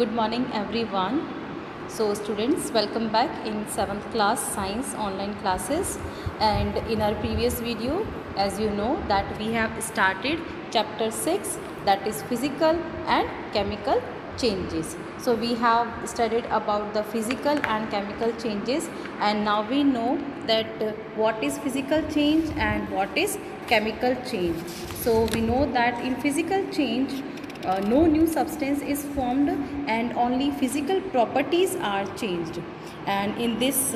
Good morning everyone. So students, welcome back in 7th class science online classes, and in our previous video, as you know, that we have started chapter 6, that is physical and chemical changes. So we have studied about the physical and chemical changes, and now we know that what is physical change and what is chemical change. So we know that in physical change, no new substance is formed and only physical properties are changed. And in this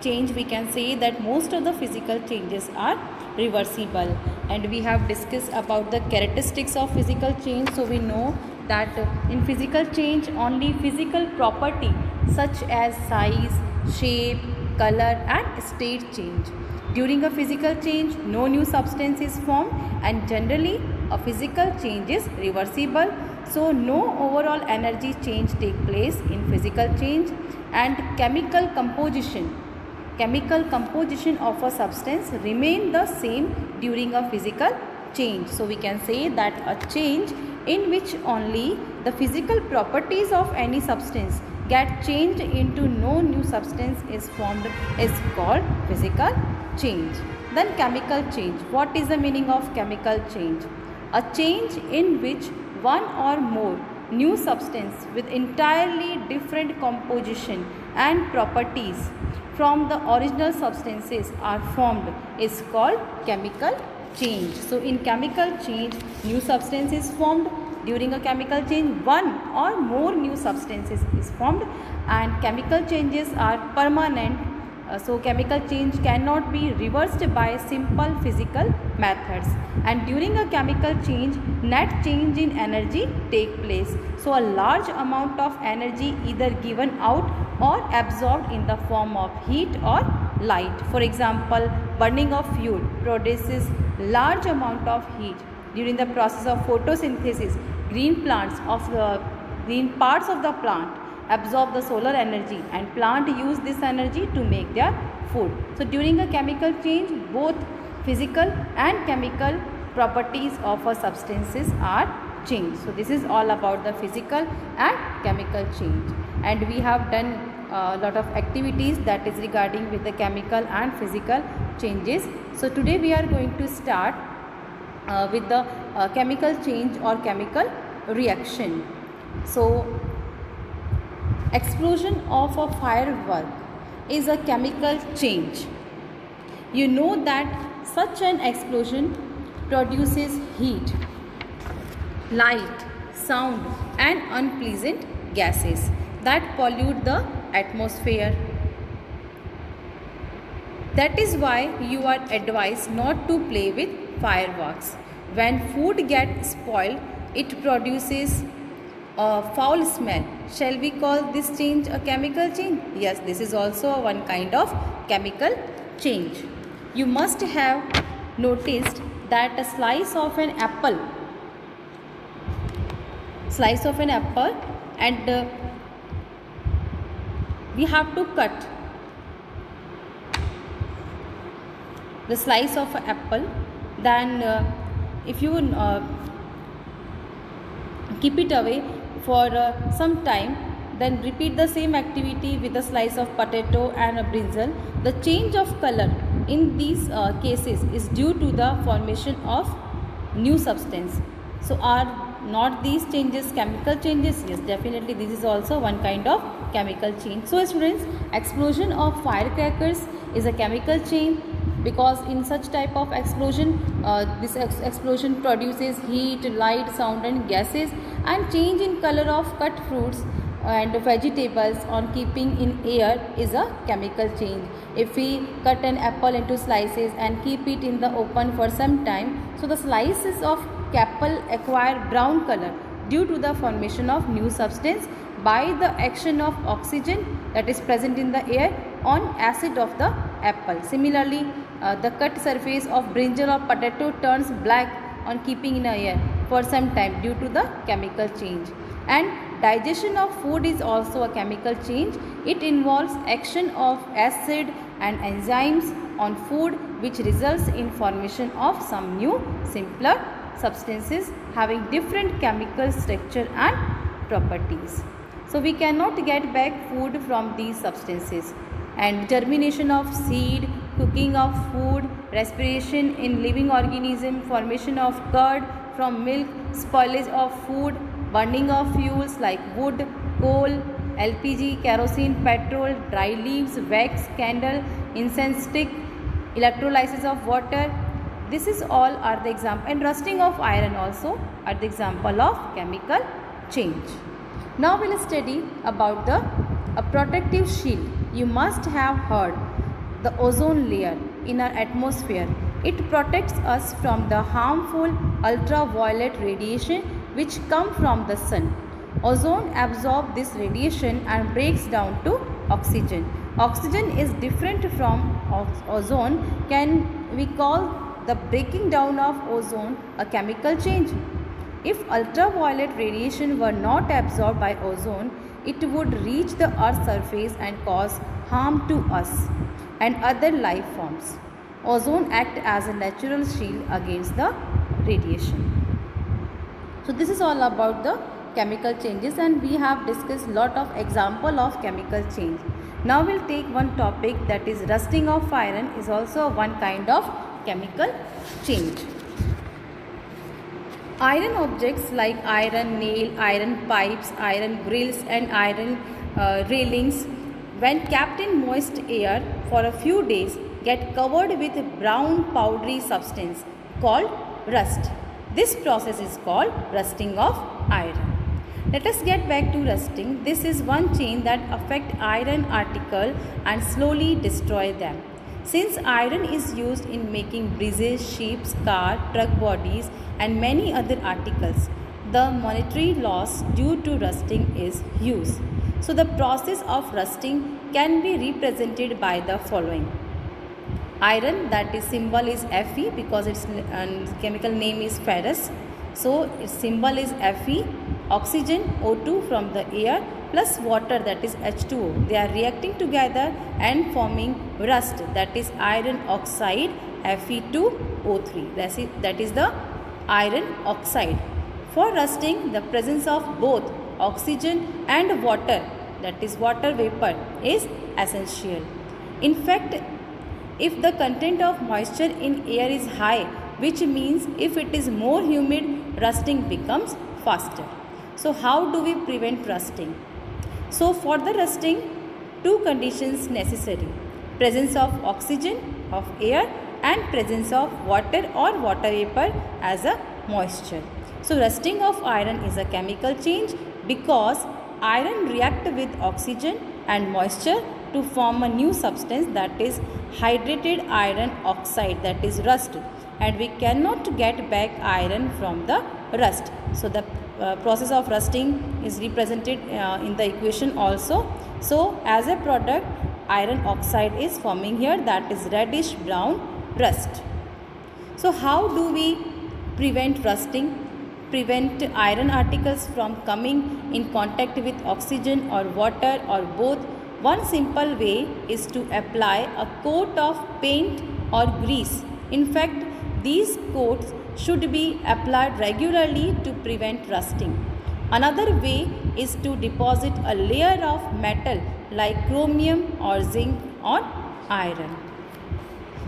change, we can say that most of the physical changes are reversible, and we have discussed about the characteristics of physical change. So we know that in physical change, only physical property such as size, shape, color and state change. During a physical change, no new substance is formed, and generally a physical change is reversible. So no overall energy change take place in physical change. And chemical composition of a substance remain the same during a physical change. So we can say that a change in which only the physical properties of any substance get changed into no new substance is formed is called physical change. Then chemical change. What is the meaning of chemical change? A change in which one or more new substance with entirely different composition and properties from the original substances are formed is called chemical change. So in chemical change, new substance is formed. During a chemical change, one or more new substances is formed, and chemical changes are permanent. So chemical change cannot be reversed by simple physical methods. And during a chemical change, net change in energy take place. So a large amount of energy either given out or absorbed in the form of heat or light. For example, burning of fuel produces large amount of heat. During the process of photosynthesis, green parts of the plant absorb the solar energy, and plant use this energy to make their food. So during a chemical change, both physical and chemical properties of a substances are changed. So this is all about the physical and chemical change, and we have done a lot of activities that is regarding with the chemical and physical changes. So today we are going to start with the chemical change or chemical reaction. So explosion of a firework is a chemical change. You know that such an explosion produces heat, light, sound and unpleasant gases that pollute the atmosphere. That is why you are advised not to play with fireworks. When food gets spoiled, it produces a foul smell. Shall we call this change a chemical change? Yes, this is also one kind of chemical change. You must have noticed that a slice of an apple and we have to cut the slice of an apple. Then if you keep it away for some time, then repeat the same activity with a slice of potato and a brinjal. The change of color in these cases is due to the formation of new substance. So are not these changes chemical changes? Yes, definitely this is also one kind of chemical change. So students, explosion of firecrackers is a chemical change, because in such type of explosion, this explosion produces heat, light, sound and gases. And change in color of cut fruits and vegetables on keeping in air is a chemical change. If we cut an apple into slices and keep it in the open for some time, so the slices of apple acquire brown color due to the formation of new substance by the action of oxygen that is present in the air on acid of the apple. Similarly, the cut surface of brinjal or potato turns black on keeping in the air for some time due to the chemical change. And digestion of food is also a chemical change. It involves action of acid and enzymes on food, which results in formation of some new simpler substances having different chemical structure and properties. So we cannot get back food from these substances. And germination of seed, cooking of food, respiration in living organism, formation of curd from milk, spoilage of food, burning of fuels like wood, coal, LPG, kerosene, petrol, dry leaves, wax, candle, incense stick, electrolysis of water. This is all are the example, and rusting of iron also are the example of chemical change. Now we will study about the protective shield. You must have heard the ozone layer in our atmosphere. It protects us from the harmful ultraviolet radiation which come from the sun. Ozone absorbs this radiation and breaks down to oxygen. Oxygen is different from ozone. Can we call the breaking down of ozone a chemical change? If ultraviolet radiation were not absorbed by ozone, it would reach the Earth's surface and cause harm to us and other life forms. Ozone acts as a natural shield against the radiation. So this is all about the chemical changes, and we have discussed lot of example of chemical change. Now we'll take one topic, that is rusting of iron is also one kind of chemical change. Iron objects like iron nail, iron pipes, iron grills and iron railings, when kept in moist air for a few days, get covered with brown powdery substance called rust. This process is called rusting of iron. Let us get back to rusting. This is one change that affects iron article and slowly destroy them. Since iron is used in making bridges, ships, car, truck bodies and many other articles, the monetary loss due to rusting is huge. So the process of rusting can be represented by the following. Iron, that is symbol is Fe because its chemical name is ferrous. So its symbol is Fe. Oxygen, O2 from the air plus water, that is H2O. They are reacting together and forming rust, that is iron oxide Fe2O3. That is the iron oxide. For rusting, the presence of both oxygen and water, that is water vapor, is essential. In fact, if the content of moisture in air is high, which means if it is more humid, rusting becomes faster. So how do we prevent rusting? So for the rusting, two conditions necessary: presence of oxygen of air and presence of water or water vapor as a moisture. So rusting of iron is a chemical change because iron reacts with oxygen and moisture to form a new substance, that is hydrated iron oxide, that is rust, and we cannot get back iron from the rust. So the process of rusting is represented in the equation also. So as a product, iron oxide is forming here, that is reddish brown rust. So how do we prevent rusting? Prevent iron articles from coming in contact with oxygen or water or both? One simple way is to apply a coat of paint or grease. In fact, these coats should be applied regularly to prevent rusting. Another way is to deposit a layer of metal like chromium or zinc on iron.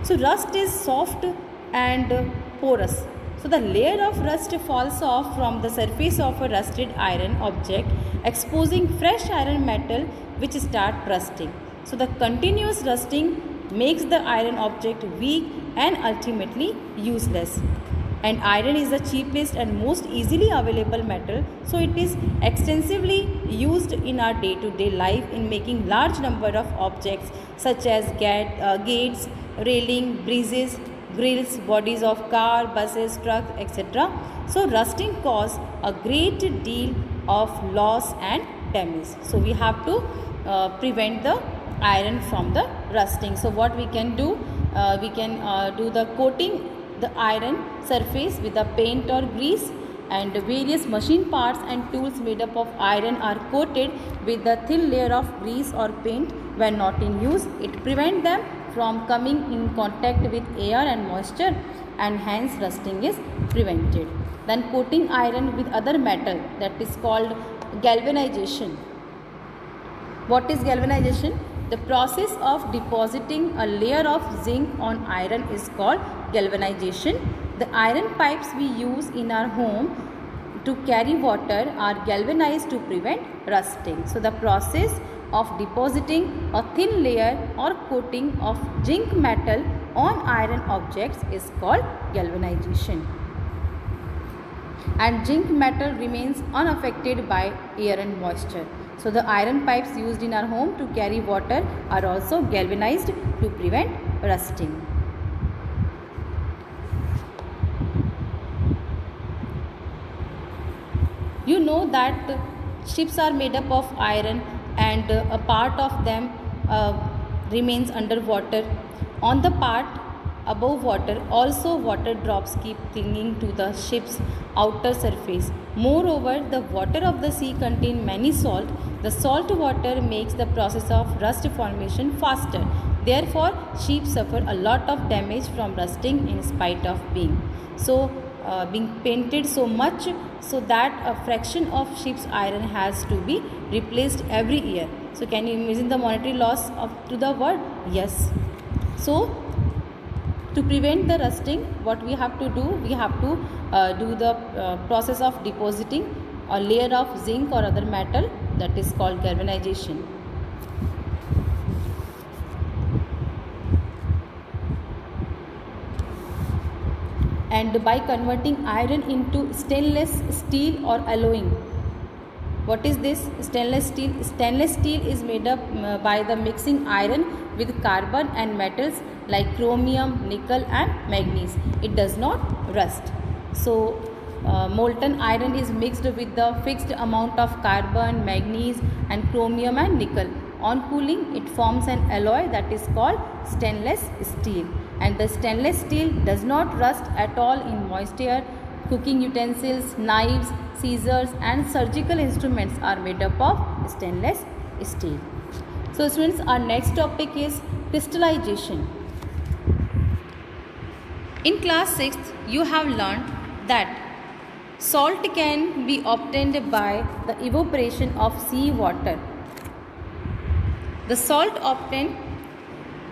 So rust is soft and porous. So the layer of rust falls off from the surface of a rusted iron object, exposing fresh iron metal which start rusting. So the continuous rusting makes the iron object weak and ultimately useless. And iron is the cheapest and most easily available metal, so it is extensively used in our day-to-day life in making large number of objects such as gates, railing, bridges, grills, bodies of car, buses, trucks, etc. So rusting causes a great deal of loss and damage. So we have to prevent the iron from the rusting. So what we can do? We can do the coating the iron surface with a paint or grease, and various machine parts and tools made up of iron are coated with a thin layer of grease or paint when not in use. It prevents them from coming in contact with air and moisture, and hence rusting is prevented. Then coating iron with other metal, that is called galvanization. What is galvanization? The process of depositing a layer of zinc on iron is called galvanization. The iron pipes we use in our home to carry water are galvanized to prevent rusting. So the process of depositing a thin layer or coating of zinc metal on iron objects is called galvanization. And zinc metal remains unaffected by air and moisture. So the iron pipes used in our home to carry water are also galvanized to prevent rusting. You know that ships are made up of iron and a part of them remains underwater. On the part above water, also water drops keep clinging to the ship's outer surface. Moreover, the water of the sea contains many salt. The salt water makes the process of rust formation faster. Therefore, ships suffer a lot of damage from rusting in spite of being painted so much, so that a fraction of ship's iron has to be replaced every year. So can you imagine the monetary loss to the world? Yes. So to prevent the rusting, what we have to do? We have to do the process of depositing a layer of zinc or other metal, that is called galvanization. And by converting iron into stainless steel or alloying. What is this? Stainless steel. Stainless steel is made up by the mixing iron with carbon and metals like chromium, nickel and manganese. It does not rust. So molten iron is mixed with the fixed amount of carbon, manganese and chromium and nickel. On cooling, it forms an alloy that is called stainless steel. And the stainless steel does not rust at all in moist air. Cooking utensils, knives, scissors and surgical instruments are made up of stainless steel. So students, our next topic is crystallization. In class 6th, you have learned that salt can be obtained by the evaporation of sea water. The salt obtained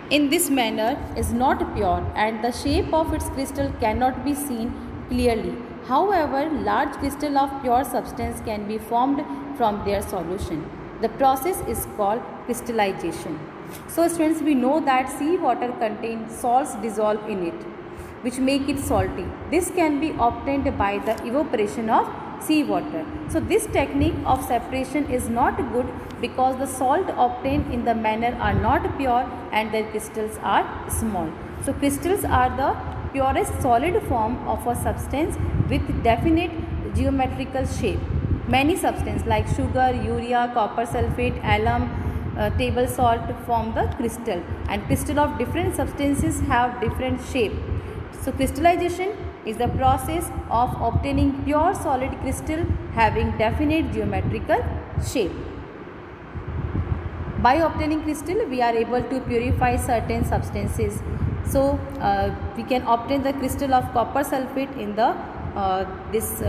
in this manner is not pure and the shape of its crystal cannot be seen clearly. However, large crystal of pure substance can be formed from their solution. The process is called crystallization. So students, we know that sea water contains salts dissolved in it, which make it salty. This can be obtained by the evaporation of sea water. So this technique of separation is not good because the salt obtained in the manner are not pure and their crystals are small. So crystals are the purest solid form of a substance with definite geometrical shape. Many substances like sugar, urea, copper sulfate, alum, table salt form the crystal, and crystal of different substances have different shape. So crystallization is the process of obtaining pure solid crystal having definite geometrical shape. By obtaining crystal, we are able to purify certain substances. So we can obtain the crystal of copper sulfate in the this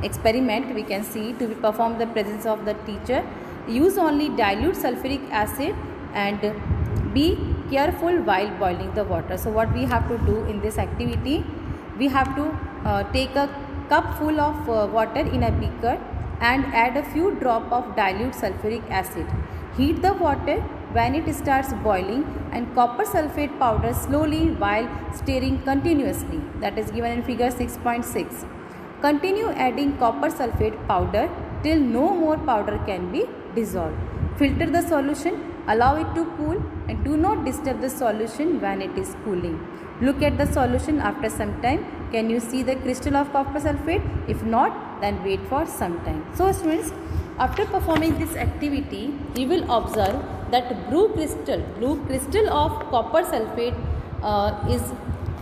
experiment. We can see to perform the presence of the teacher. Use only dilute sulfuric acid and be careful while boiling the water. So what we have to do in this activity, we have to take a cup full of water in a beaker and add a few drops of dilute sulfuric acid. Heat the water when it starts boiling and copper sulfate powder slowly while stirring continuously. That is given in figure 6.6. Continue adding copper sulfate powder till no more powder can be dissolved. Filter the solution, allow it to cool and do not disturb the solution when it is cooling. Look at the solution after some time. Can you see the crystal of copper sulfate? If not, then wait for some time. So students, after performing this activity, you will observe that blue crystal of copper sulfate is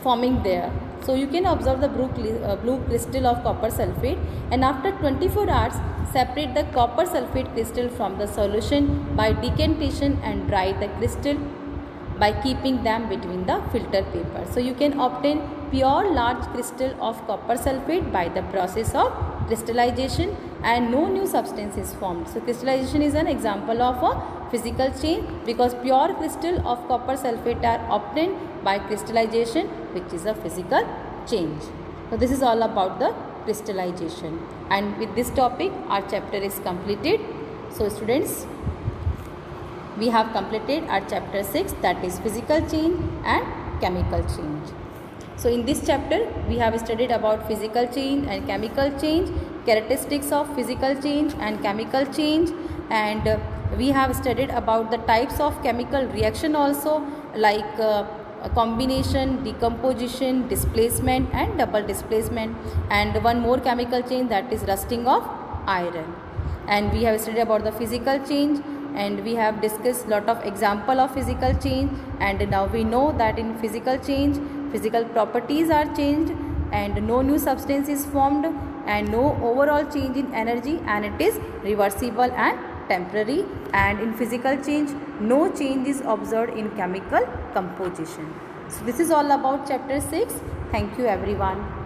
forming there. So you can observe the blue crystal of copper sulfate, and after 24 hours, separate the copper sulfate crystal from the solution by decantation and dry the crystal by keeping them between the filter paper. So you can obtain pure large crystal of copper sulfate by the process of crystallization, and no new substance is formed. So crystallization is an example of a physical change because pure crystal of copper sulfate are obtained by crystallization, which is a physical change. So this is all about the crystallization, and with this topic our chapter is completed. So students, we have completed our chapter 6, that is physical change and chemical change. So in this chapter we have studied about physical change and chemical change, characteristics of physical change and chemical change, and we have studied about the types of chemical reaction also, like combination, decomposition, displacement and double displacement, and one more chemical change, that is rusting of iron. And we have studied about the physical change, and we have discussed lot of example of physical change, and now we know that in physical change physical properties are changed and no new substance is formed and no overall change in energy, and it is reversible and temporary, and in physical change no change is observed in chemical composition. So this is all about chapter 6. Thank you everyone.